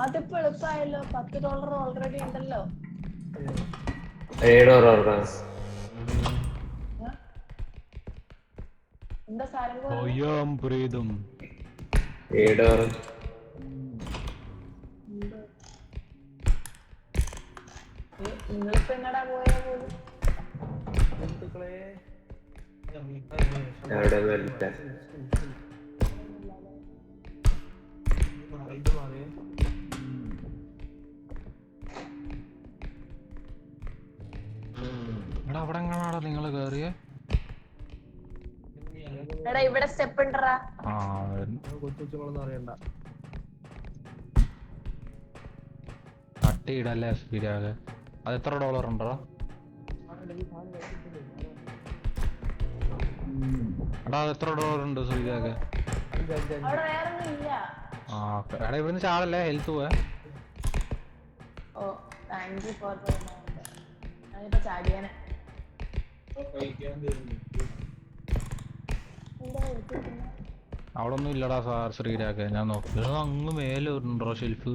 അതിപ്പോ എളുപ്പമായല്ലോ. $10 ഓൾറെഡി ഉണ്ടല്ലോ. എന്താ സാരം നിങ്ങളിപ്പോ എങ്ങടാ പോയാ പോലും അവിടെ എങ്ങനെയാണോ നിങ്ങള് കേറിയ? എടാ ഇവിടെ സ്റ്റെപ്പ് ഉണ്ടറാ. അറിയണ്ട തട്ടിയിടല്ലേ സ്പീഡാകെ. അത് എത്ര $? ഉണ്ടോ? എടാ അത് എത്ര $? ഉണ്ട് സ്പീഡാകെ? അവിടെ വേറൊന്നും ഇല്ല. എടാ ഇവിടുന്ന് ചാടല്ലേ, ഹെൽത്ത് പോവാ. ഓ താങ്ക് യു ഫോർ ദ ഞാനിപ്പോ ചാടിയാനെ. അവിടെ ഒന്നും ഇല്ലടാ ശ്രീരാഗ. ഞാൻ നോക്കി അങ്ങ് മേലെ ഉണ്ടോ ഷെൽഫ്?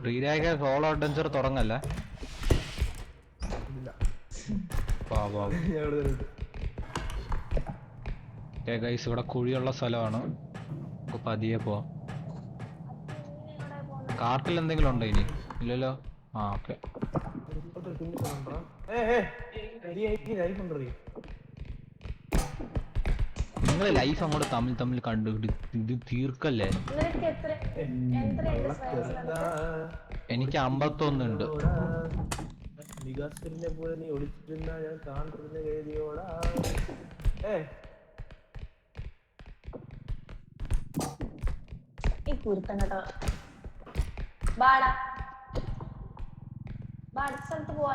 ശ്രീരാഗ സോളോ അഡ്വഞ്ചർ തുടങ്ങല്ലേ. ഗൈസ് ഇവിടെ കുഴിയുള്ള സ്ഥലമാണ്, നമുക്ക് പതിയെ പോവാം. കാർട്ടിൽ എന്തെങ്കിലും ഉണ്ടോ ഇനി? ഇല്ലല്ലോ. ഓക്കെ. നിങ്ങള് ലൈഫ് അങ്ങോട്ട് തമ്മിൽ കണ്ടു ഇത് തീർക്കല്ലേ. എനിക്ക് 51 ഉണ്ട്. ഈ കുരുത്തം കേട്ടോ. ബാടാ സ്ഥലത്ത് പോവാ.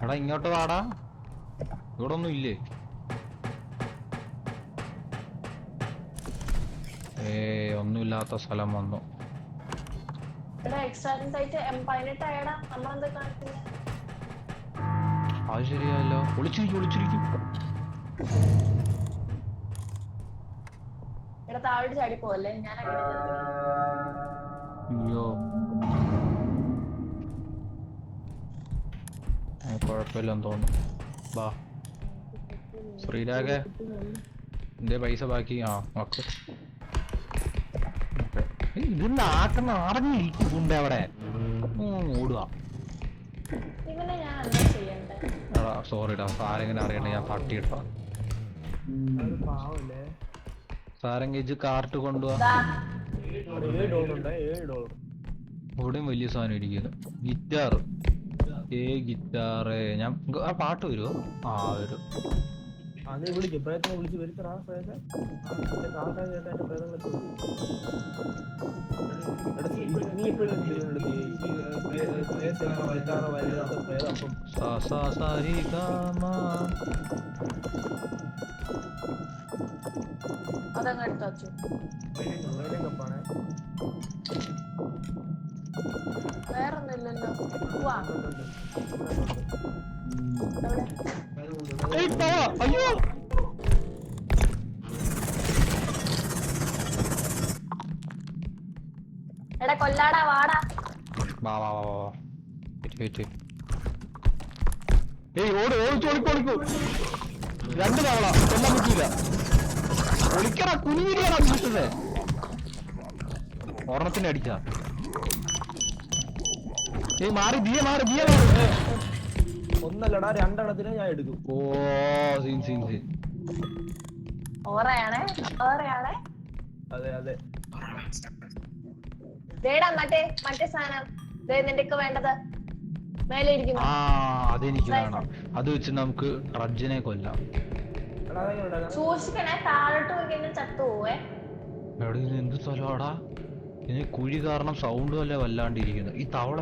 എടാ ഇങ്ങോട്ട് വാടാ. ഇവിടെ ഒന്നും ഇല്ലേ? ഒന്നുമില്ലാത്ത സ്ഥലം വന്നു. അത് ശരിയല്ലോ. ഒളിച്ചിരിക്കും. താഴോട്ട് ചാടി പോവല്ലേ. ഞാൻ അയ്യോ കുഴപ്പമില്ലെന്ന് തോന്നുന്നു. ബാ ശ്രീരാഗെ, എന്റെ പൈസ ബാക്കി. ഓക്കെ. ഇതിന്ന് ആക്കുന്ന അറിഞ്ഞിരിക്കുന്നുണ്ട് അവിടെ. ഓടുക. എടാ സോറിടാ, സാരെങ്കിലും അറിയണ്ട. ഞാൻ തട്ടിയിട്ടാ. സാരെങ്കിൽ കാർട്ട് കൊണ്ടുപോവാ. ഇവിടെയും വലിയ സാധനം ഇരിക്കുന്നു. ഗിറ്റാർ. ഗിറ്റാറ്. ഞാൻ പാട്ട് വരുമോ? വരും. വേറൊന്നുമില്ലല്ലോ. അയ്യോ എടാ കൊല്ലാടാ, വാടാ. ഓടിക്കോ. 2 തവള കൊല്ലാൻ പറ്റിയില്ല. ഒളിക്കടാ, കുനിഞ്ഞിരിക്കടാ വീട്ടത്. ഓർണത്തിന് അടിച്ച. മാറി ബിയ മാറി. ഒന്നല്ലടാ, 2 എണ്ണത്തിന് ഞാൻ എടുക്കും. സീൻ. ഓറയാണേ. അതെ. മറ്റേ സാധനം നിനക്ക് വേണ്ടത് മേലെ ഇരിക്കുന്നു. അതെനിക്ക് വേണം. അത് വെച്ച് നമുക്ക് റജ്ജിനെ കൊല്ലാം. സൂക്ഷിക്കണേ, താഴോട്ട് പോയി ചത്തു പോവേ. എവിടെ ഇത് എന്ത് സ്ഥലമാടാ? ഇതിന് കുഴി കാരണം സൗണ്ടും അല്ലേ വല്ലാണ്ടിരിക്കുന്നു. ഈ തവള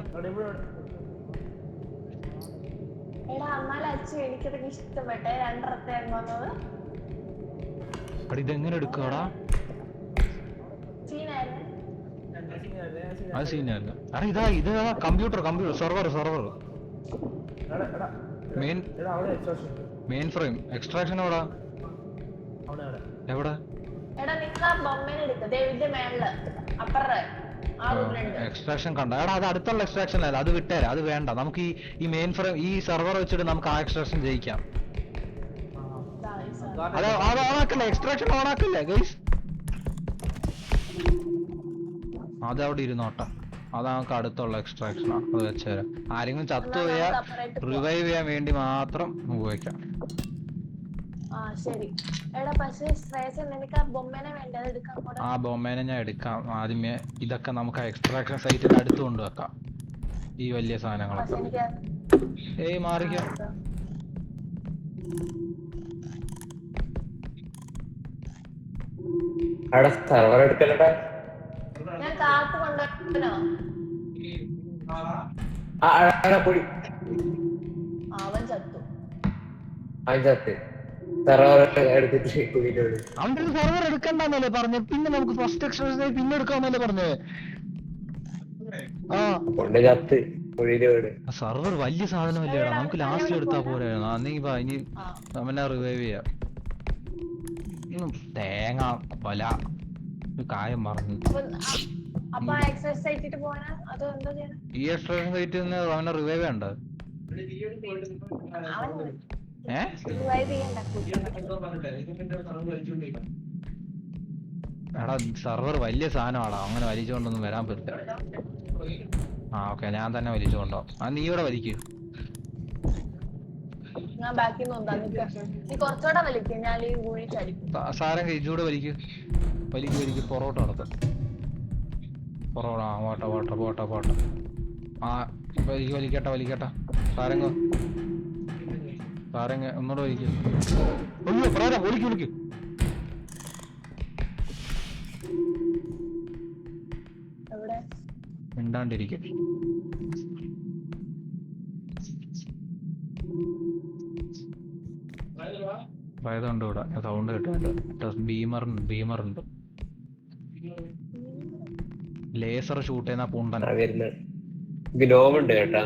എടാ എന്നാലും അച്ഛൻ എനിക്കതൊക്കെ ഇഷ്ടപ്പെട്ടെ. 2 വന്നത്. ഇതെങ്ങനെ എടുക്കാടാ? അത് സീനല്ല. ഇതാ computer server main. Main frame extraction എവിടാ? എവിടെ? എടാ നിങ്ങൾ ആ ബൊമ്മേനെ എടുക്ക ദേവിന്റെ മേളില് അപ്പറേ ആ റൂമിലുണ്ട്. എക്സ്ട്രാക്ഷൻ കണ്ട എടാ, അത് അടുത്തുള്ള എക്സ്ട്രാക്ഷൻ അല്ല, അത് വിട്ടേരാ, അത് വേണ്ട. നമുക്ക് ഈ മെയിൻ ഫ്രെയിം ഈ സെർവർ വെച്ചിട്ട് നമുക്ക് ആ എക്സ്ട്രാക്ഷൻ ജയിക്കാം. അത് ഓണാക്കല്ലേ, എക്സ്ട്രാക്ഷൻ ഓണാക്കല്ലേ ഗൈസ്. അത് അവിടെ ഇരുന്നോട്ടെ, അത് നമുക്ക് അടുത്തുള്ള എക്സ്ട്രാക്ഷൻ ആണ്, അത് വെച്ചുതരാം. ആരെങ്കിലും ചത്തുപോയാൽ റിവൈവ് ചെയ്യാൻ വേണ്ടി മാത്രം ഉപയോഗിക്കാം. ആ ശരി. എടാ പക്ഷേ ശ്രേയസ് നിനക്ക് ആ ബൊമ്മേനെ വേണ്ട, അത് എടുക്കാൻ കൂടെ. ആ ബൊമ്മേനെ ഞാൻ എടുക്കാം. ആദ്യമേ ഇതൊക്കെ നമുക്ക് എക്സ്ട്രാക്ഷൻ സൈറ്റിന്റെ അടുത്ത് കൊണ്ടുവെക്കാം, ഈ വലിയ സാധനങ്ങളൊക്കെ. ഏയ് മാറിക്കാം. ഞാൻ കാത്ത് കൊണ്ടുവരണോ? അവൻ ചത്തു. അവന്റെ സെർവർ എടുക്കണ്ടെന്നല്ലേ പറഞ്ഞു, പിന്നെ നമുക്ക് ഫസ്റ്റ് എക്സ്ട്രാക്ഷൻ പിന്നെ എടുക്കാന്നല്ലേ പറഞ്ഞത്. സെർവർ വലിയ സാധനമല്ലേ, നമുക്ക് ലാസ്റ്റ് എടുത്താ പോരായിരുന്നു. അന്നെങ്കിൽ ഇനി അവനെ റിവൈവ് ചെയ്യാം. തേങ്ങ വല ഒരു കാര്യം പറഞ്ഞു. ഈ എക്സ്ട്രാക്ഷൻ സൈറ്റിൽ നിന്ന് അവനെ റിവൈവ് ചെയ്യണ്ട. എടാ സെർവർ വലിയ സാധനമാടാ, അങ്ങനെ വലിച്ചുകൊണ്ടൊന്നും വരാൻ പറ്റില്ല. ആ ഓക്കെ, ഞാൻ തന്നെ വലിച്ചുകൊണ്ടോ. ആ നീ ഇവിടെ വലിക്കൂ. സാരം ഇജൂടെ വലിക്കൂ, വലിക്കൂ. പൊറോട്ട നടത്തും. പൊറോട്ട. പോട്ടെ. ആ വലിക്കട്ടെ. സാരംഗ ഒന്നൂടെ വലിക്കൂ. ഒന്നോ പറയാ, വിളിക്കൂ. മിണ്ടാണ്ടിരിക്കും. ഉണ്ട് ഇവിടെ, സൗണ്ട് കിട്ടുന്നുണ്ട്. ബീമറുണ്ട്. ലേസർ ഷൂട്ട് ചെയ്യുന്ന പൂണ്ടൻ. ഗ്നോമുണ്ട് കേട്ടോ,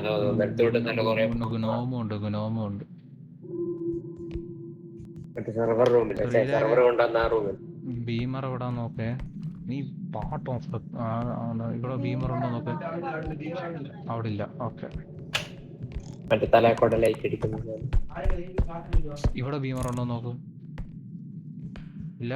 ഗുനോമുണ്ട്. ബീമർ എവിടെ നോക്കേ, നീ പാട്ടോ ഇവിടെ ബീമർ ഉണ്ടോ നോക്കേ. അവിടെ ഇല്ല. ഓക്കെ, ഇവിടെ ബീമർ ഉണ്ടോ നോക്കൂ. ഇല്ല.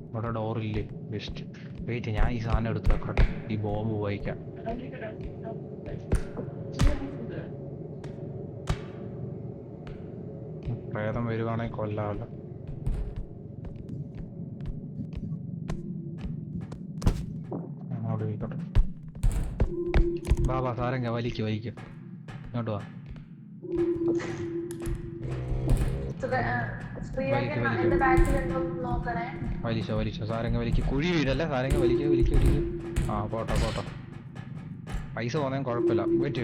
ഇവിടെ ഡോറില്ലേ? ബെസ്റ്റ്. വെയിറ്റ്, ഞാൻ ഈ സാധനം എടുത്ത് വെക്കട്ടെ, ഈ ബോംബ് ഉപയോഗിക്കാം. പ്രേതം വരുവാണെങ്കിൽ കൊല്ലാമല്ലോ. ബാബാ സാരംഗ വലിക്കും. ഇങ്ങോട്ട് വാ. വലിച്ചോ. സാരംഗ വലിക്ക്. കുഴി വീടല്ലേ, സാരംഗ വലിക്ക്. ആ പോട്ടെ. പൈസ പോന്നേം കുഴപ്പമില്ല. വെയിറ്റ്,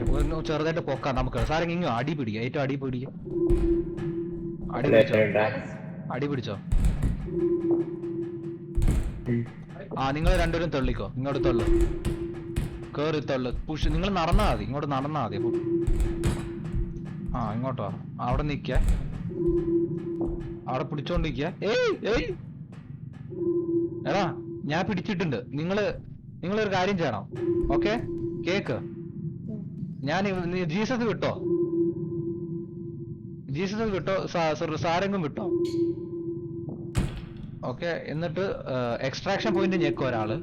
ചെറുതായിട്ട് പൊക്കാം നമുക്ക്. സാരംഗ ഇങ്ങോ അടി പിടിക്കുക, ഏറ്റവും അടി പിടിക്കുക. അടി പിടിച്ചോ. ആ നിങ്ങൾ രണ്ടുപേരും തള്ളിക്കോ, ഇങ്ങോട്ട് തള്ളു. കേറി തള്ളു, പുഷ്. നിങ്ങൾ നടന്നാ മതി, ഇങ്ങോട്ട് നടന്നാ മതി. ആ ഇങ്ങോട്ടോ, അവിടെ നിക്ക, അവിടെ പിടിച്ചോണ്ടിരിക്ക. ഏയ് എടാ, ഞാൻ പിടിച്ചിട്ടുണ്ട്. നിങ്ങളൊരു കാര്യം ചെയ്യണം. Okay, cake. ഞാൻ ജീസസ് വിട്ടോ, സാരംഗും വിട്ടോ. ഓക്കെ, എന്നിട്ട് എക്സ്ട്രാക്ഷൻ പോയിന്റ് ഞെക്കും ഒരാള്.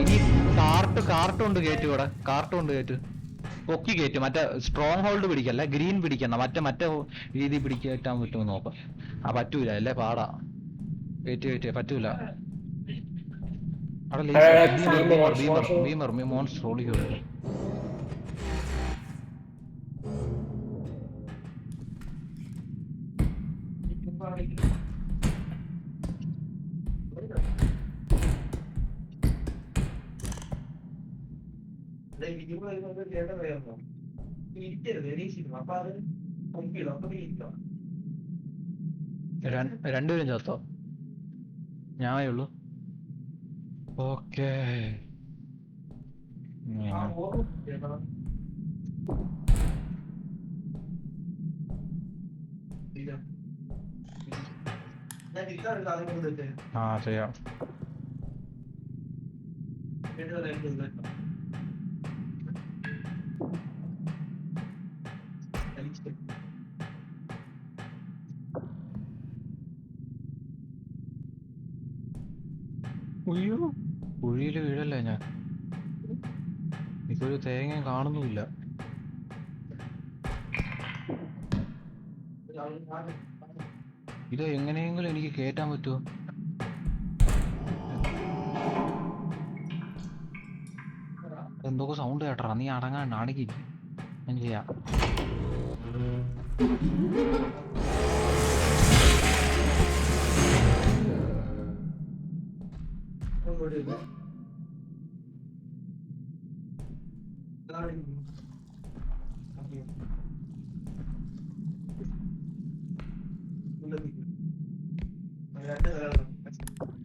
ഇനി കാർട്ടുണ്ട് കയറ്റ്, പൊക്കി കയറ്റ്. മറ്റേ സ്ട്രോങ് ഹോൾഡ് പിടിക്കല്ല, ഗ്രീൻ പിടിക്കണ്ട, മറ്റേ രീതി പിടിക്കാൻ പറ്റുമോ നോക്കാം. പറ്റൂല അല്ലേ, പാടാ. കയറ്റ് പറ്റൂല. ബീമർ മോൺസ്റ്റർ ഓടിക്കോ. രണ്ടുപേരും ചത്തോ? ഞാനേ ഉള്ളൂ. ഓക്കേ. ആ ചെയ്യാം. ഉയ്യോ, കുഴിയില് വീഴല്ലേ ഞാൻ. എനിക്കൊരു തേങ്ങ കാണുന്നുമില്ല. ഇത് എങ്ങനെയെങ്കിലും എനിക്ക് കേറ്റാൻ പറ്റുമോ? എന്തൊക്കെ സൗണ്ട് കേട്ടറാ, നീ അടങ്ങാൻ അടങ്ങില്ല. ഞാൻ ചെയ്യാം.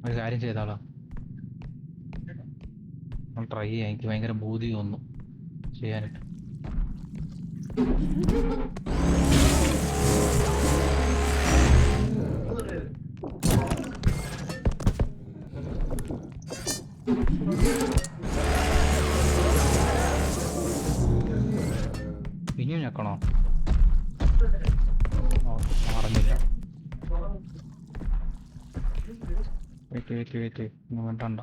ഒരു കാര്യം ചെയ്താലോ, ട്രൈ ചെയ്യാം. എനിക്ക് ഭയങ്കര ബോധി തോന്നുന്നു ചെയ്യാനായിട്ട്. ഇനിയും ഞെക്കണോ? അറിഞ്ഞില്ല. വെയിറ്റ് വേണ്ട.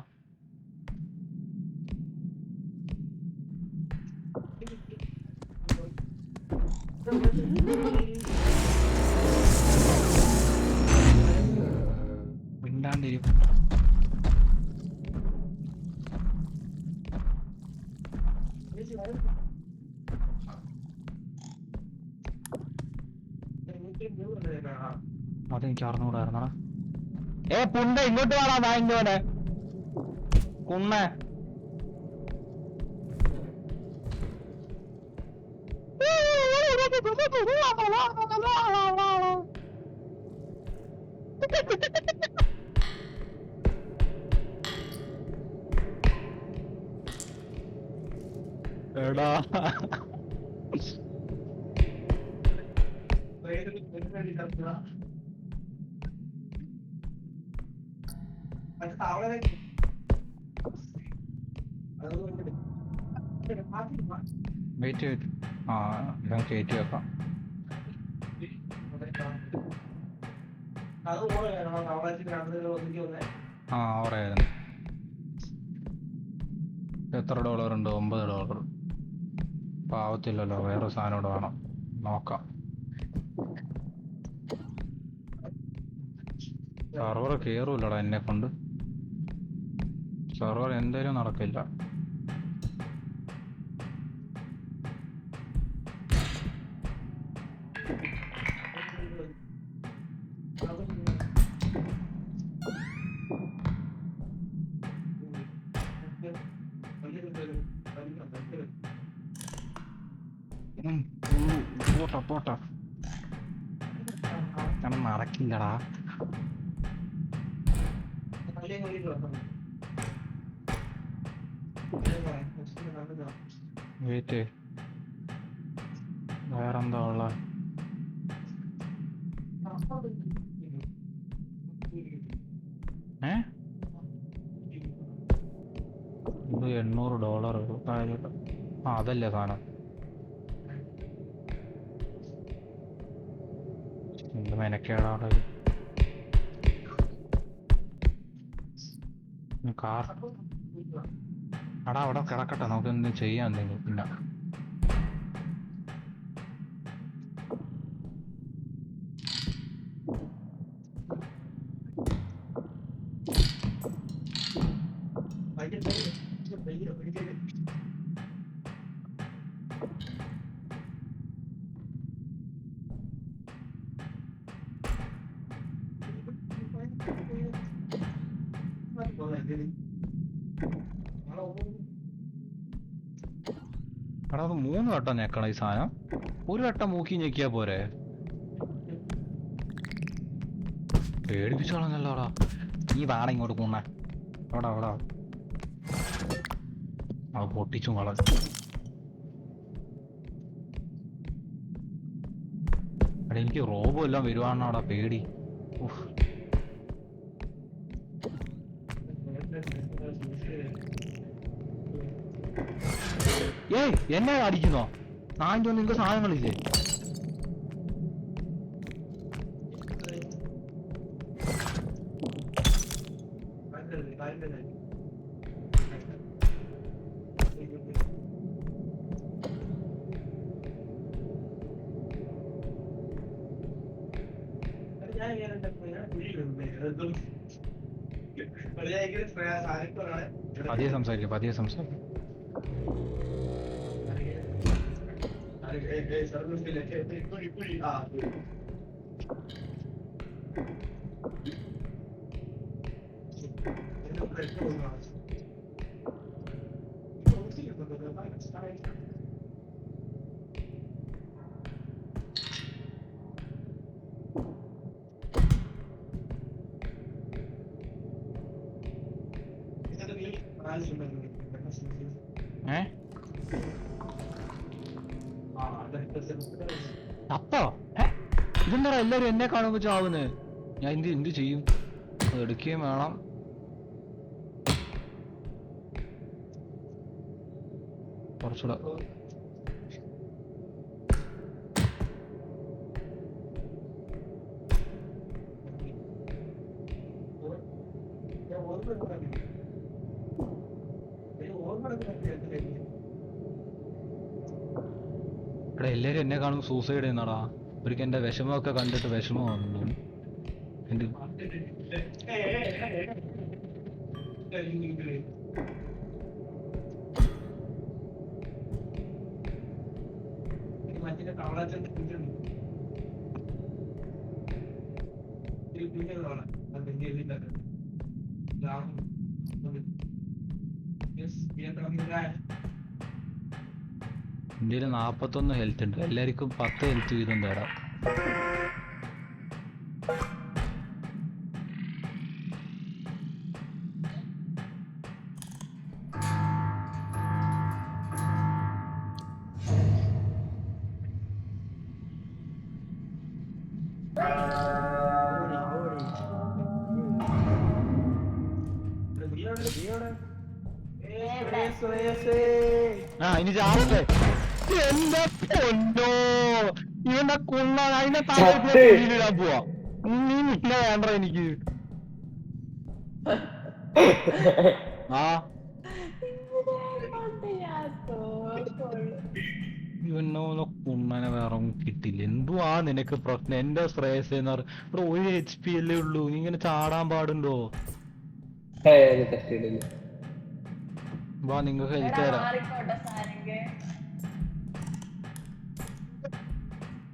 മിണ്ടാണ്ടിരിക്കും. അതെനിക്ക് അറിഞ്ഞുകൂടായിരുന്നടാ. പുണ്ട ഇങ്ങോട്ട് വേണോ വാങ്ങിക്കോനെ കുണ്ണ. എടാ വെയിറ്റ്. ആ ഞാൻ കയറ്റി വെക്കാം. ആ ഓറായിരുന്നു. എത്ര $? ഉണ്ട്? $9. പാവത്തില്ലല്ലോ, വേറെ സാധനം ഇവിടെ വേണം. നോക്കാം. സെർവർ കയറൂല്ലടാ എന്നെ കൊണ്ട്. സെർവർ എന്തായാലും നടക്കില്ല. പോട്ടാ നടക്കില്ലടാ. വെയിറ്റ്, വേറെന്താ ഉള്ള? ഇത് $800. ആ അതല്ലേ സാധനം. എന്ത് മെനക്കേടാണ് കാർ. അടാ അവിടെ കിടക്കട്ടെ, നമുക്ക് എന്തെങ്കിലും ചെയ്യാൻ എന്തെങ്കിലും. പിന്നെ എടാ അത് 3 വട്ടം ഞെക്കണം ഈ സാധനം. ഒരു വട്ടം മൂക്കി ഞെക്കിയാ പോരെ? പേടിപ്പിച്ചു കളഞ്ഞല്ലോടാ. നീ വാട ഇങ്ങോട്ട് കൂണ അവിടെ അവിടെ അവ പൊട്ടിച്ചു കള അവിടെ എനിക്ക് റോബോ എല്ലാം വരുവാണോടാ പേടി ഉഫ്. ഏയ് എന്നെ അടിക്കുന്നോ നാഞ്ചോ നിങ്ങക്ക് സാധനങ്ങളില്ലേ പതിയെ സംസാരിക്കാം പതിയെ സംസാരിക്കാം അപ്പോ ഇതെന്താ എല്ലാരും എന്നെ കാണുമ്പോ ചാവുന്നേ ഞാൻ എന്ത് ചെയ്യും അത് എടുക്കുകയും വേണം കുറച്ചുകൂടെ ഇവിടെ എല്ലാരും എന്നെ കാണുമ്പോ സൂസൈഡ് ചെയ്യുന്നടാ ഒരിക്കൽ എന്റെ വിഷമമൊക്കെ കണ്ടിട്ട് വിഷമം വന്നു എന്റെ ഇന്ത്യയിൽ 41 ഹെൽത്ത് ഉണ്ട് എല്ലാവർക്കും 10 ഹെൽത്ത് വീതം തരാം ആ ഇനി ചാവട്ടെ എന്റെ പൊന്നോ ഇവന്റെ കൊള്ള അതിനെ തലയിടാൻ പോവാ നീ നിന്നെ വേണ്ട എനിക്ക് ആ ഇവനോ കുണ്ണനെ വേറെ കിട്ടില്ല എന്തുവാ നിനക്ക് പ്രശ്നം എന്റെ ശ്രേയസ് എന്ന് പറഞ്ഞ ഇവിടെ 1 HP അല്ലേ ഉള്ളൂ നീ ഇങ്ങനെ ചാടാൻ പാടുണ്ടോ വാ നിങ്ങൾക്ക് ഹെൽത്ത് തരാം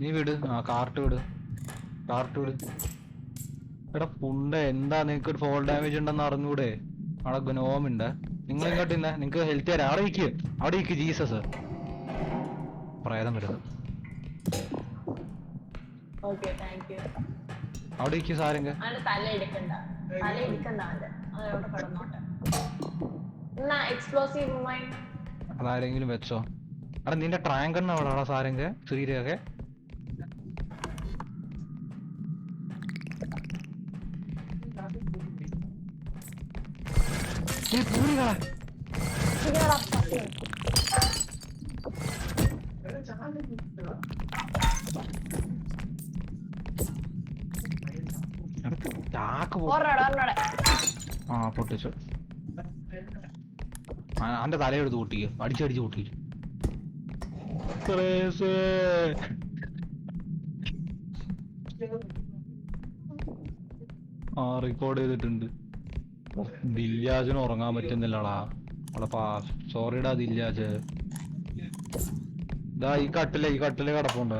നീ വിട് ആ കാർട്ട് വിട് എടാ പുണ്ട എന്താ നിങ്ങക്ക് ഫോൾ ഡാമേജ് ഉണ്ടെന്ന് അറിഞ്ഞൂടെ അവിടെ ഗ്നോമുണ്ട് നിങ്ങൾ ഇങ്ങോട്ട് ഇന്ന നിങ്ങക്ക് ഹെൽത്ത് തരാം അവിടെ ഇരിക്ക് ജീസസ് പ്രേതം വരുന്നത് അവിടെ ഇരിക്കും സാരംഗ അതാരെങ്കിലും വെച്ചോ എടാ നിന്റെ ട്രാങ്കണ്ണ അവിടെ സാരംഗ ശ്രീരേഖ ആ പൊട്ടിച്ചു അന്റെ തലയെടുത്ത് പൊട്ടിക്കോ അടിച്ചടിച്ച് പൊട്ടിച്ചു ആ റെക്കോർഡ് ചെയ്തിട്ടുണ്ട് ദില്യാജിന് ഉറങ്ങാൻ പറ്റുന്നില്ലടാ അവിടെ സോറിടാ ദില്യാജ് ഇതാ ഈ കട്ടില് കിടപ്പുണ്ടോ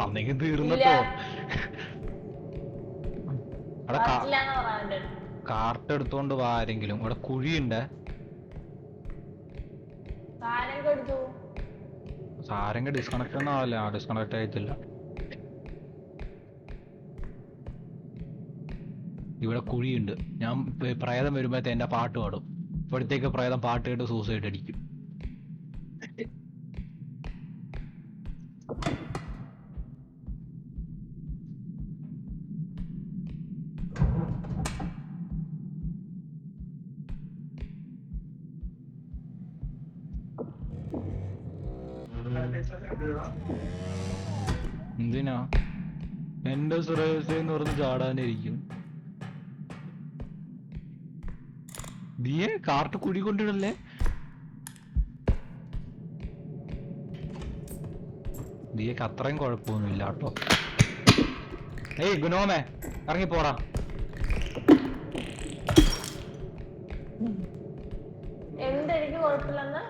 അന്നെങ്കിൽ തീർന്നട്ടോ അവിടെ കാർട്ട് എടുത്തോണ്ട് വാ ആരെങ്കിലും. ഇവിടെ കുഴിയുണ്ട്. സാധനം എടുത്തു. സാരംഗ് ഡിസ്കണക്ട് ഒന്നും ആവില്ല. ഡിസ്കണക്ട് ആയിട്ടില്ല. ഇവിടെ കുഴിയുണ്ട്. ഞാൻ പ്രേതം വരുമ്പോഴത്തെ എന്റെ പാട്ട് പാടും. ഇപ്പോഴത്തേക്ക് പ്രേതം പാട്ട് കേട്ട് സൂസൈഡ് അടിക്കും. എന്തിനാ എന്റെ സുരേഷ് എന്ന് പറഞ്ഞ് ചാടാനിരിക്കും. നീയെ കാർട്ട് കുഴി കൊണ്ടിടല്ലേ. ദിയക്ക് അത്രയും കുഴപ്പമൊന്നുമില്ല കേട്ടോ. ഏയ് ഗുനോമേ ഇറങ്ങിപ്പോടാ. എന്തെനിക്ക് കുഴപ്പമില്ലെന്ന്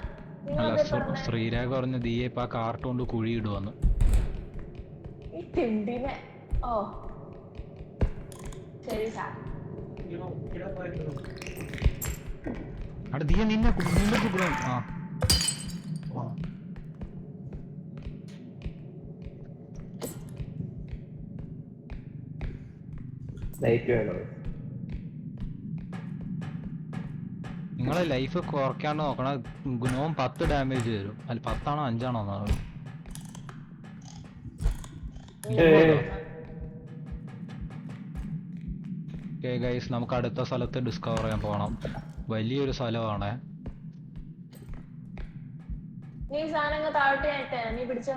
അല്ല, ശ്രീരാഗ് പറഞ്ഞ ദിയെ ഇപ്പൊ ആ കാർട്ട് കൊണ്ട് കുഴി ഇടുവന്ന്. ഈ തിണ്ടിനെ. ഓ ശരി സാർ. അവിടെ ദിയ നിന്നെ കുടുംബം. ആ ലൈറ്റ് വേണോ? നിങ്ങളെ ലൈഫ് കുറയ്ക്കാണ്ട് നോക്കണം. ഗുണവും 10 ഡാമേജ് വരും. അല്ല 10 ആണോ 5 ആണോ? ഓക്കേ ഗൈസ്, നമുക്ക് അടുത്ത സ്ഥലത്ത് ഡിസ്കവർ ചെയ്യാൻ പോകണം. വലിയൊരു സ്ഥലമാണ്. നീ സാധനങ്ങൾ താഴോട്ട് ആയിട്ടേ നീ പിടിച്ചോ.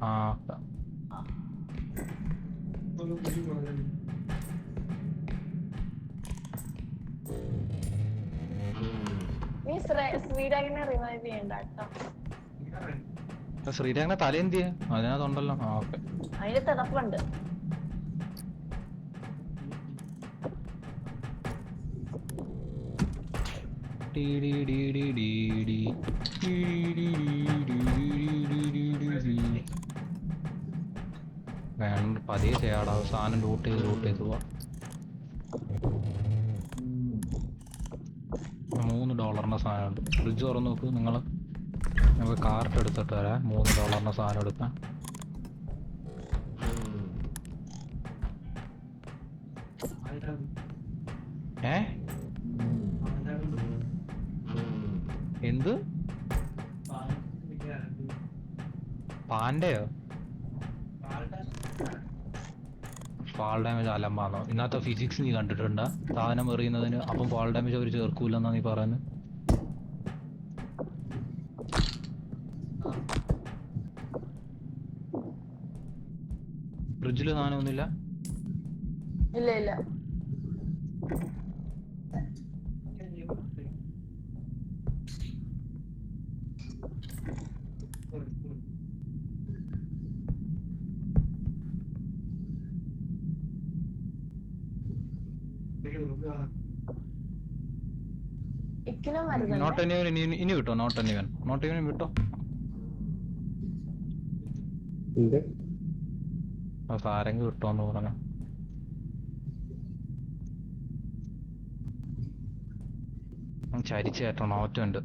ആ നീ ശ്രീരാഗിനെ റിവൈവ് ചെയ്യണ്ട കേട്ടോ. ശ്രീരാഗിനെ തലേന്തിയ അതിനകത്തുണ്ടല്ലോ. ആ ഓക്കെ. അതിന് തിടപ്പുണ്ട്. വേണ്ട പതിയെ ചെയ്യാടാ. സാധനം ലൂട്ട് ചെയ്ത് പോവാ. $3 സാധനമുണ്ട്. ഫ്രിഡ്ജ് തുറന്ന് നോക്കൂ നിങ്ങൾ. നമുക്ക് കാർട്ട് എടുത്തിട്ട് വരാം. $3 സാധനം എടുക്കാം. എന്ത് പാൻഡയോ? Fall damage അലമ്പാന്നോ? ഇന്നത്തെ ഫിസിക്സ് നീ കണ്ടിട്ടുണ്ടാ? സാധനം എറിയുന്നതിന് അപ്പം ഫാൾ ഡാമേജ് അവർ ചേർക്കൂലെന്നാ നീ പറയുന്നത്? ഫ്രിഡ്ജില് സാധനമൊന്നുമില്ല. ഇല്ല ഇല്ല. നോട്ട് എനിവൻ ഇനി വിട്ടോ. നോട്ട് എനിവൻ വിട്ടോ. സാരംഗ് വിട്ടോന്ന് പറഞ്ഞു. ചരിച്ച് കയറ്റണം. ഒറ്റണ്ട്.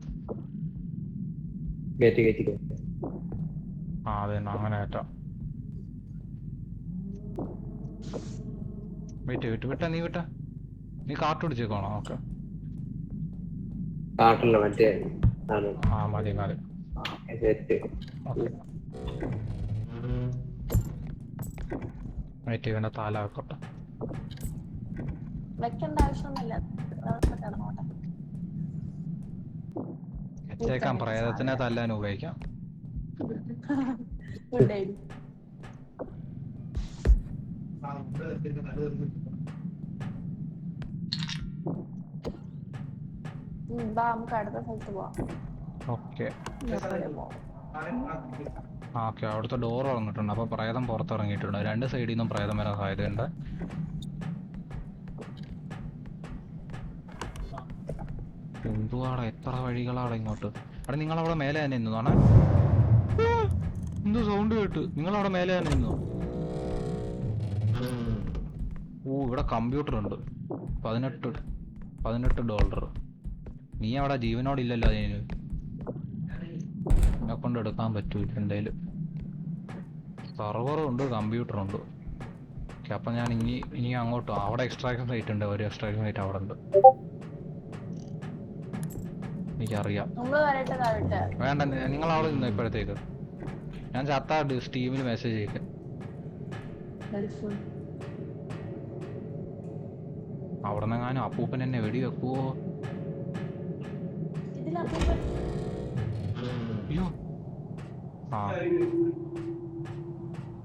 ആ അതെ അങ്ങനെ കയറ്റാം. വിട്ടാ നീ വിട്ടാ. നീ കാർട്ട് പിടിച്ചേക്കോണോ? ഓക്കെ. ആ മതി. ഇവന്റെ തല വെക്കട്ടെ. വെക്കേണ്ട ആവശ്യമൊന്നുമില്ല. വെച്ചേക്കാം. പ്രേതത്തിനെ തല്ലാൻ ഉപയോഗിക്കാം. നമുക്ക് അടുത്ത സ്ഥലത്ത് പോവാം. ഓക്കെ. ഓക്കെ, അവിടുത്തെ ഡോർ തുറന്നിട്ടുണ്ട്. അപ്പൊ പ്രേതം പുറത്തിറങ്ങിയിട്ടുണ്ട്. 2 സൈഡിൽ നിന്നും പ്രേതം വരാൻ സാധ്യതയുണ്ട്. എന്തുവാടാ എത്ര വഴികളാണ് ഇങ്ങോട്ട്. അവിടെ നിങ്ങളവിടെ മേലെ തന്നെ നിന്നതാണ്. എന്ത് സൗണ്ട് കേട്ട്? നിങ്ങളവിടെ മേലെ തന്നെ നിന്നോ? ഓ ഇവിടെ കമ്പ്യൂട്ടർ ഉണ്ട്. 18. $18. നീ അവിടെ ജീവനോടില്ലല്ലോ അതിന്. എന്നെ കൊണ്ട് എടുക്കാൻ പറ്റൂല എന്തായാലും. സർവറും ഉണ്ട്, കമ്പ്യൂട്ടറും ഉണ്ട്. ഓക്കെ, അപ്പം ഞാൻ ഇനി അങ്ങോട്ട് അവിടെ എക്സ്ട്രാക്ഷൻ സൈറ്റ് ഉണ്ട്. ഒരു എക്സ്ട്രാക്ഷൻ സൈറ്റ് അവിടെ ഉണ്ട്, എനിക്കറിയാം. വേണ്ട, നിങ്ങൾ അവിടെ നിന്ന് ഇപ്പോഴത്തേക്ക്. ഞാൻ ചത്താ സ്റ്റീമിന് മെസ്സേജ് ചെയ്യിക്കാം. അവിടെ നിന്നെങ്ങാനും അപ്പൂപ്പൻ എന്നെ വെടി വെക്കുവോ? അയ്യോ, ആ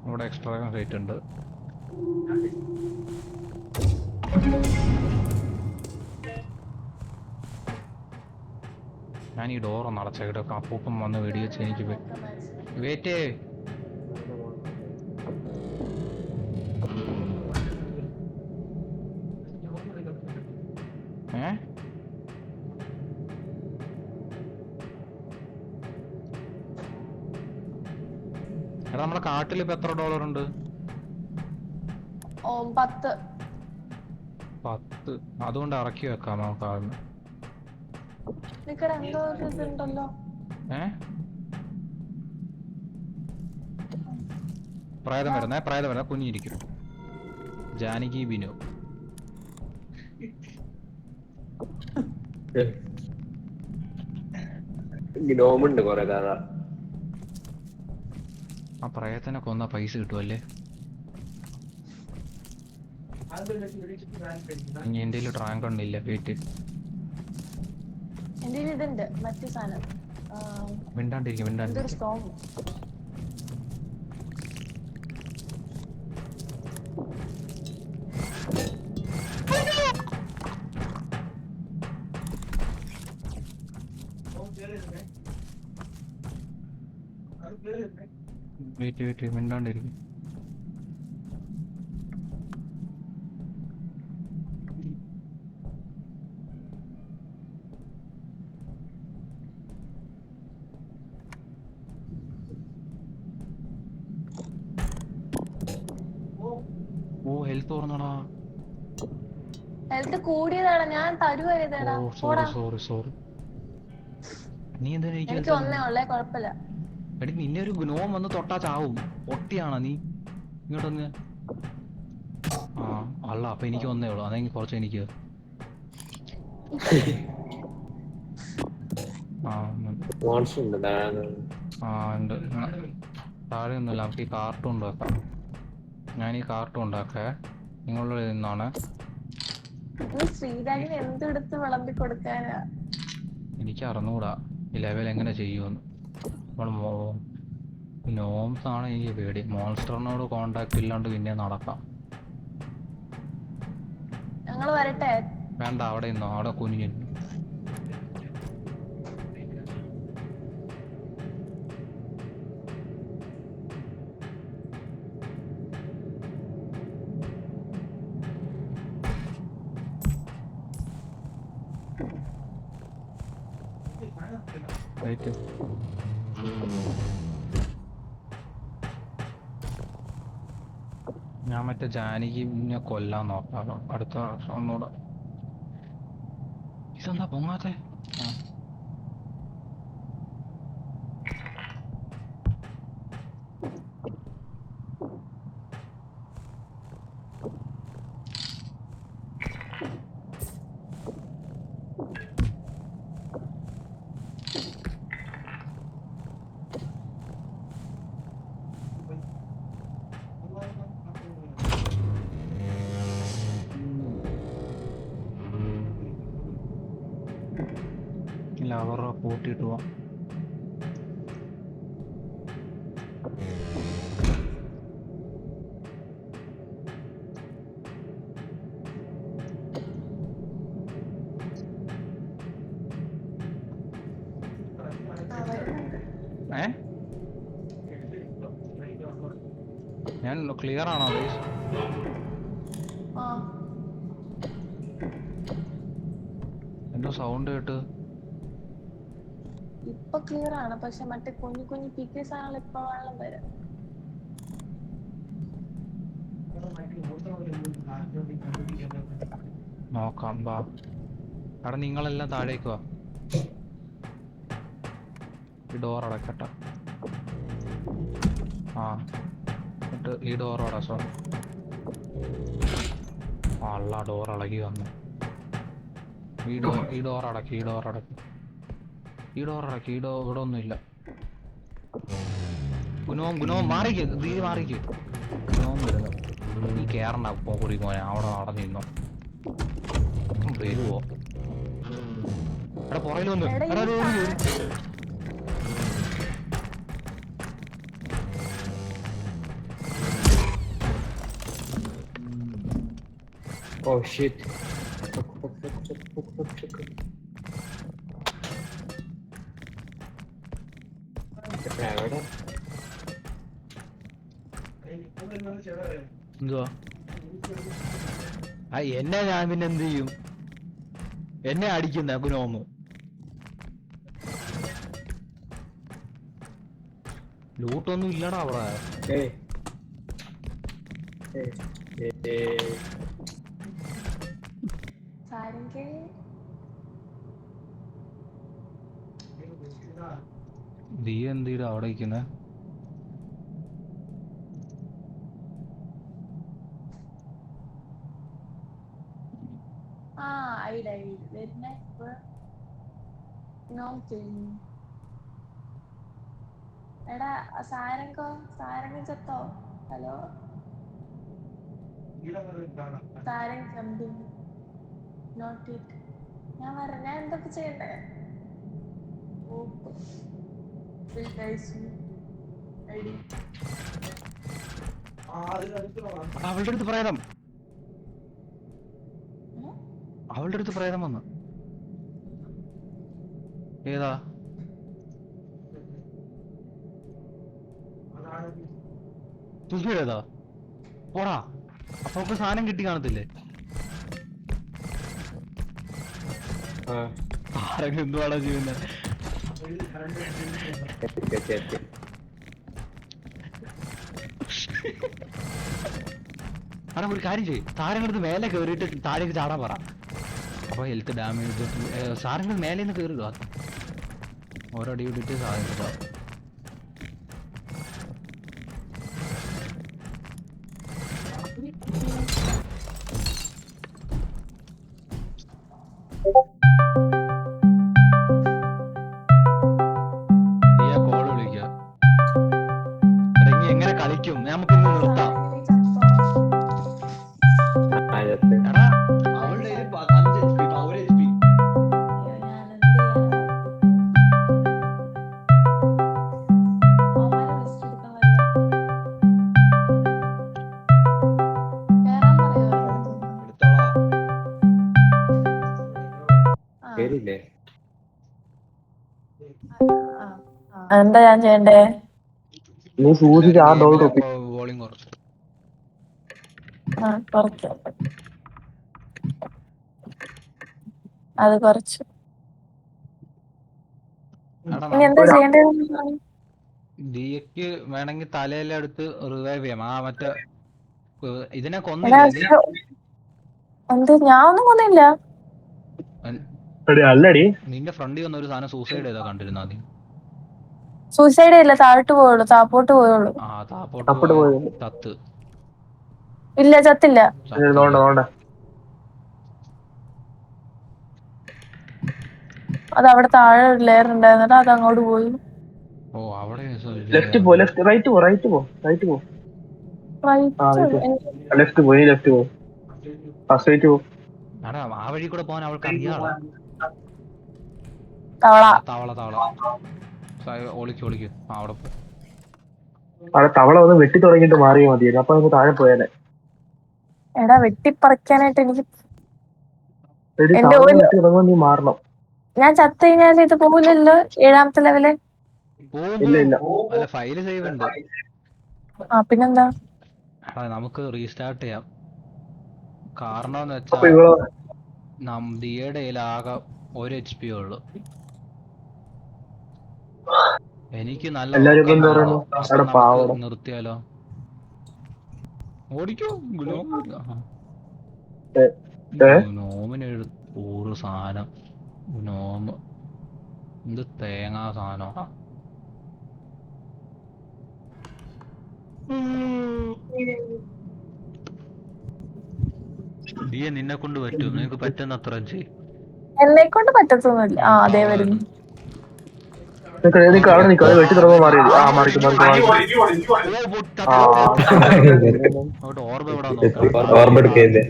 ഇവിടെ എക്സ്ട്രാക്ഷൻ സൈറ്റ് ഉണ്ട്. ഞാൻ ഈ ഡോറൊന്ന് അടച്ചേക്കാം. അപ്പൂപ്പൻ വന്ന് വെടി വെച്ച് എനിക്ക് വെയിറ്റ്. എടാ, നമ്മളെ കാട്ടിൽ ഇപ്പൊ എത്ര $? ഉണ്ട്? 10. അതുകൊണ്ട് ഇറക്കി വെക്കാം നമുക്ക് ആദ്യം. പ്രേതം വരുന്നേ കുഞ്ഞിരിക്കും. ജാനകി ബിനു. ഗ്നോമുണ്ട് കൊറേ കഥ. ആ പ്രേതത്തിനെ കൊന്ന പൈസ കിട്ടുമല്ലേ? ഇനി എന്റെ ട്രാങ്ക് ഒന്നില്ല. വെയിറ്റ്, മിണ്ടാണ്ടിരിക്കും. വെയിറ്റ്, മിണ്ടാണ്ടിരിക്കും. ഓ, ഹെൽത്ത് ഓർന്നടാ. ഹെൽത്ത് കൂടിയതാണ്, ഞാൻ തരുവാ. സോറി. നീ എന്താ എനിക്ക് ഒന്നേ ഉള്ളേ, കുഴപ്പമില്ല. എടി, നിന്നെ ഒരു ഗ്നോം വന്ന് തൊട്ടാ ചാവും. പൊട്ടിയാണോ നീ? ഇങ്ങോട്ടൊന്ന്. ആ അല്ല, അപ്പൊ എനിക്ക് ഒന്നേ ഉള്ളു. അതെങ്കിൽ കുറച്ച് എനിക്ക്. ഉണ്ട്. താഴെ ഒന്നുമില്ല. നമുക്ക് ഈ കാർട്ടൂൺ ഉണ്ടാക്കാം. ഞാൻ ഈ കാർട്ടൂൺ ഉണ്ടാക്കേ. നിങ്ങളുടെ നിന്നാണ്. എനിക്ക് അറിഞ്ഞൂടാ ഈ ലെവൽ എങ്ങനെ ചെയ്യുമെന്ന്. നോംസ് ആണ് എനിക്ക് പേടി. മോൺസ്റ്ററിനോട് കോണ്ടാക്ട് ഇല്ലാണ്ട് പിന്നെ നടക്കാം. വേണ്ട, അവിടെ നിന്നോ. അവിടെ കുനിഞ്ഞു. ഞാൻ മറ്റേ ജാനകിനെ കൊല്ലാൻ നോക്കാം അടുത്ത വർഷം ഒന്നുകൂടെ. ഇതെന്താ പൊങ്ങാത്തെ? അവരുടെ പൂട്ടിയിട്ട് പോവാം. ഞാൻ ക്ലിയർ ആണോ? എന്തോ സൗണ്ട് കേട്ട്. ഇപ്പൊ ക്ലിയർ ആണ്, പക്ഷെ മറ്റേ കുഞ്ഞു കുഞ്ഞു പീക്കേഴ്സ് ആണല്ലോ ഇപ്പൊ വെള്ളം വരാം. നോക്കാം. ബാ, അവിടെ നിങ്ങളെല്ലാം താഴേക്ക് വാ. ഈ ഡോർ അടക്കട്ടെ. ആ എന്നിട്ട് ഈ ഡോർ അടച്ചോ. അല്ല ഡോർ അടക്കി വന്നു. ഈ ഡോർ അടക്കി. ഈ ഡോർ ഇവിടെ ഒന്നുമില്ല. ഗുണവും മാറിക്ക്. നീ മാറിക്ക്. ഗുണവും വരുന്നു. നീ കേറണ്ട പോയി പോനെ. അവിടെ നടന്നിരുന്നോ. വരുവോ എടാ പുറകിൽ വന്നു. എടാ, എടാ ഈ Oh shit. എവിടെ? എന്തുവാ എന്നെ ഞാൻ പിന്നെ എന്ത് ചെയ്യും? എന്നെ അടിക്കുന്ന ഗുണോമ്. ലൂട്ടൊന്നും ഇല്ലടാ അവിടെ. ഏയ്. ഏയ്. സാരംഗേ നീ എന്ത് ചെയ്താ അവിടെ ഇരിക്കുന്നെ? ഐഡ് വരുന്ന ഇപ്പൊ നോക്കുന്നു. എടാ സാരംഗം ചത്തോ? Hello Sarang something not it. ഞാൻ എന്തൊക്കെ ചെയ്യണ്ടേ? അവളുടെ അടുത്ത് പ്രേതം. അവളുടെ അടുത്ത് പ്രേതം വന്നു. ഏതാ? സുസ്മിതേതാ? പോടാ. അപ്പൊ സാധനം കിട്ടി കാണത്തില്ലേ? ആരെങ്കിലും എന്തുവാടാ ചെയ്യുന്നത്? അവിടെ ഒരു കാര്യം ചെയ്യും. താരങ്ങളടുത്ത് മേലെ കയറിയിട്ട് താഴേക്ക് ചാടാൻ പറ. അപ്പൊ ഹെൽത്ത് ഡാമേജ്. സാരങ്ങൾ മേലെ നിന്ന് കയറുക. ഓരോ അടി വിട്ടിട്ട് സാധനം. കോള് വിളിക്കുക. എങ്ങനെ കളിക്കും? നമുക്ക് നിർത്താം. എന്താ ഞാൻ ചെയ്യണ്ടേ? നീ സൂചിച്ച് ആ ഡോർ വോളിയം കുറച്ചു. അത് കുറച്ചു. ഇനി എന്താ ചെയ്യണ്ടേ? ദിയക്ക് വേണമെങ്കിൽ തലയെല്ലാം എടുത്ത് റിവൈവ് ചെയ്യാം. ആ മറ്റേ ഇതിനെ കൊന്നില്ലേ? എന്ത്? ഞാൻ ഒന്നും കൊന്നില്ല. അല്ലടി നിന്റെ ഫ്രണ്ടിൽ വന്ന ഒരു സാധനം സൂസൈഡ് ചെയ്താ കണ്ടിരുന്നാ നീ? സൂസൈഡ് ഇല്ല, താഴോട്ട് പോയുള്ളൂ, താപ്പോട്ട് പോയുള്ളൂ. ആ താപ്പോട്ട് പോയി ചത്ത്. ഇല്ല, ചത്തില്ല. അത് അവിടെ താഴെ ഒരു ലെയർ ഉണ്ടായിരുന്നിട്ട് അത് അങ്ങോട്ട് പോയി. ഓ അവിടെ ലെഫ്റ്റ് പോ, റൈറ്റ് പോ. ലെഫ്റ്റ് പോ. ആ വഴി കൂടെ പോകാൻ അവൾക്ക് അറിയാളാ. തവള ഒളിക്ക്. അവിടെ പോ. അവിടെ തവള ഒന്ന് വെട്ടി തുടങ്ങിട്ട് മാറിയാൽ മതിയായിരുന്നു. അപ്പൊ നമുക്ക് താഴെ പോയാലേ. എടാ വെട്ടിപ്പറിക്കാനായിട്ട് എനിക്ക് നീ മാറണം. ഞാൻ ചത്തു കഴിഞ്ഞാൽ ഇത് പോകില്ലല്ലോ 7ാമത്തെ ലെവല്. അല്ല ഫയല് സേവ് ഉണ്ട്. പിന്നെന്താ? നമുക്ക് റീസ്റ്റാർട്ട് ചെയ്യാം. കാരണം എന്ന് വെച്ചാൽ ദിയുടെ ആകെ 1 HP ഉള്ളു. എനിക്ക് നല്ല നിർത്തിയാലോ? ഓടിക്കോ. നോമിന് ഒരു സാധനം നോമ് എന്ത് തേങ്ങാ സാധനം. ദിയെ നിന്നെ കൊണ്ട് പറ്റും, നിനക്ക് പറ്റുന്ന അത്ര ചെയ്യും. എന്നെ കൊണ്ട് പറ്റത്തൊന്നുമില്ല. ആ അതെ വരുന്നു. നിക്ക് അവിടെ നിൽക്കും, അത് വെട്ടി തുടങ്ങുമ്പോൾ മാറി മാറിക്കും അവിടെ ഓർമ്മ എവിടെ ഓർമ്മ എടുക്കല്ലേ?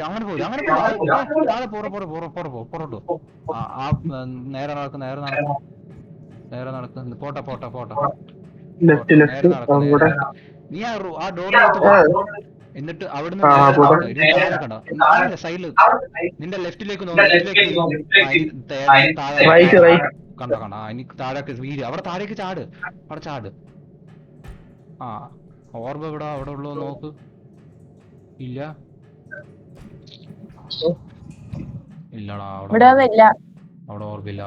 അങ്ങനെ പോയി അങ്ങനെ താഴെ പുറത്തോട്ട് നേരെ നടക്കും നേരെ നടക്കും പോട്ടെ ലെഫ്റ്റ് നേരെ ലെഫ്റ്റ് നടക്കും കൂടെ. നീ ആ ഡോറിനകത്ത് പോ. എന്നിട്ട് അവിടുന്ന് നേരെ നടക്കുക. ഇനി താഴെ കണ്ടോ, സൈഡില് നിന്റെ ലെഫ്റ്റിലേക്ക് ലെഫ്റ്റിലേക്ക് റൈറ്റ് റൈറ്റ്. കണ്ടോ ഇനി താഴേക്ക് വീര്, അവിടെ താഴേക്ക് ചാട്, അവിടെ ചാട്. ആ ഓർമ്മ എവിടെ അവിടെ ഉള്ളോ നോക്ക്. ഇല്ല ഇല്ലടാ ഇവിടെ ഒന്നുമില്ല. അവിടെ ഓർമ്മില്ല.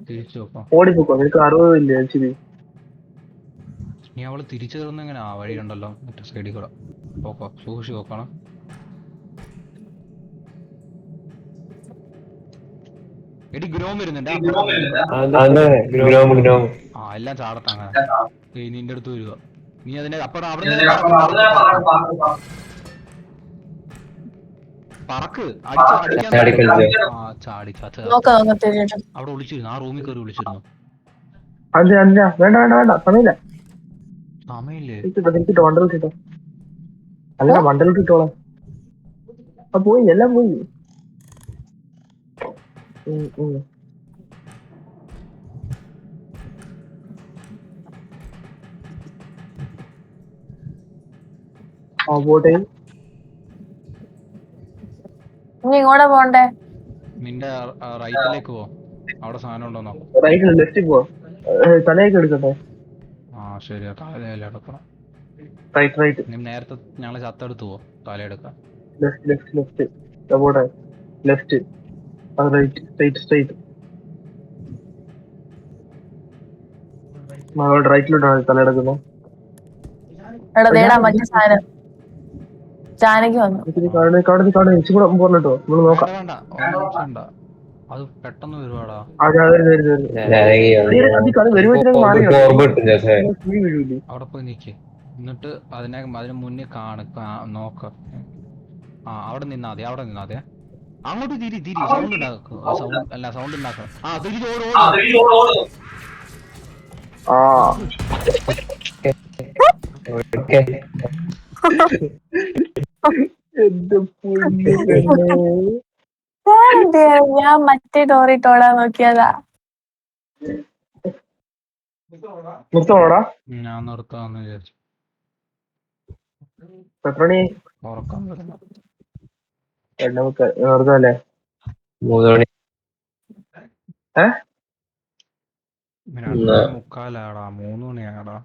തിരിച്ചു നോക്കാം. ഓടിപ്പോക്കോ, നിനക്ക് 60 ഇല്ലേ ശരി. നീ അവള് തിരിച്ചു തരുന്ന എങ്ങനെ? ആ വഴി ഉണ്ടല്ലോ മറ്റേ സൈഡിൽ കൂടെ. പോക്കോ, സൂക്ഷിച്ച് നോക്കണം. എടി ഗ്രോം വരുന്നുണ്ട്. ആ എല്ലാം ചാടട്ടെ അങ്ങനെ. നിന്റെ അടുത്ത് വരിക. നീ അതിന്റെ അപ്പുറം അവിടെ പറക്ക് അടിക്കാൻ. ആ ചാടിച്ച അവിടെ വിളിച്ചിരുന്നു, ആ റൂമിൽ കയറി വിളിച്ചിരുന്നു. അല്ല വേണ്ട സമയമില്ല. സമയമില്ലേ? മണ്ടൽ കിട്ടോ അല്ല മണ്ടൽ കിട്ടോളാം. പോയി എല്ലാം പോയി. പോട്ടെ. ഇനി ഇങ്ങോട്ട് പോണ്ടേ? നിന്റെ റൈറ്റിലേക്ക് പോ, അവിടെ സാധനം ഉണ്ടോ നോക്കാം. റൈറ്റ് ലെഫ്റ്റിൽ പോ, തലയൊക്കെ എടുക്കട്ടെ. ആ ശരി, തല എടുക്കണം. Right right. നീ നേരത്തെ ഞങ്ങളെ ചത്തെടുത്ത് പോ, തലയെടുക്കാം. ലെഫ്റ്റ് പോട്ടെ. Left right straight. റൈറ്റിലോട്ടാണ് തലയെടുക്കുന്നത്. മറ്റേ സാധനം ജാനകി വന്നു. പോർട്ടോ നമ്മള് നോക്കാം. വേണ്ട അത് പെട്ടെന്ന് വരുവാടാ. അവിടെ പോയി നിക്ക്, എന്നിട്ട് അതിന് മുന്നേ നോക്ക. ആ അവിടെ നിന്നാ മതി. അങ്ങോട്ട് തിരി സൗണ്ട് ഉണ്ടാക്കും. സൗണ്ട് ഉണ്ടാക്കണം. ആ തിരിച്ചോട്. ഞാൻ മറ്റേ ഡോറിട്ടോടാ നോക്കിയതാ. ഞാൻ നിർത്താന്ന് വിചാരിച്ചു. ഉറക്കം വരുന്നു. 3 മണി. 2:45 3 മണിയാടാ.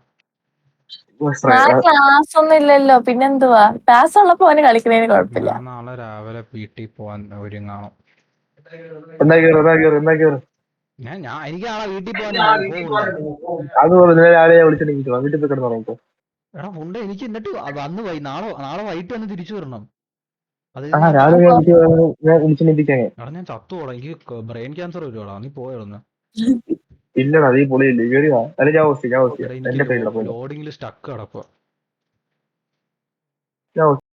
ക്ലാസ് ഒന്നും ഇല്ലല്ലോ, പിന്നെന്തുവാ? ക്ലാസ് ഉള്ളപ്പോ അവന് കളിക്കുന്നതിന് കുഴപ്പമില്ല. ഞാൻ നാളെ രാവിലെ PT പോവാൻ ഒരുങ്ങാണോ. എനിക്ക് നാളെ വീട്ടിൽ പോവാൻ. എടാ ഉണ്ട് എനിക്ക്. എന്നിട്ട് വന്ന് നാളെ വൈകിട്ട് വന്ന് തിരിച്ചു വരണം. എടാ ഞാൻ ചത്തുപോടാ, എനിക്ക് ബ്രെയിൻ ക്യാൻസർ വരുവാടാ. നീ പോയോന്ന്. ഇല്ലടാ നീ പൊളിയില്ലേ. ലോഡിങ്ങിൽ സ്റ്റക്ക് കിടക്കുക.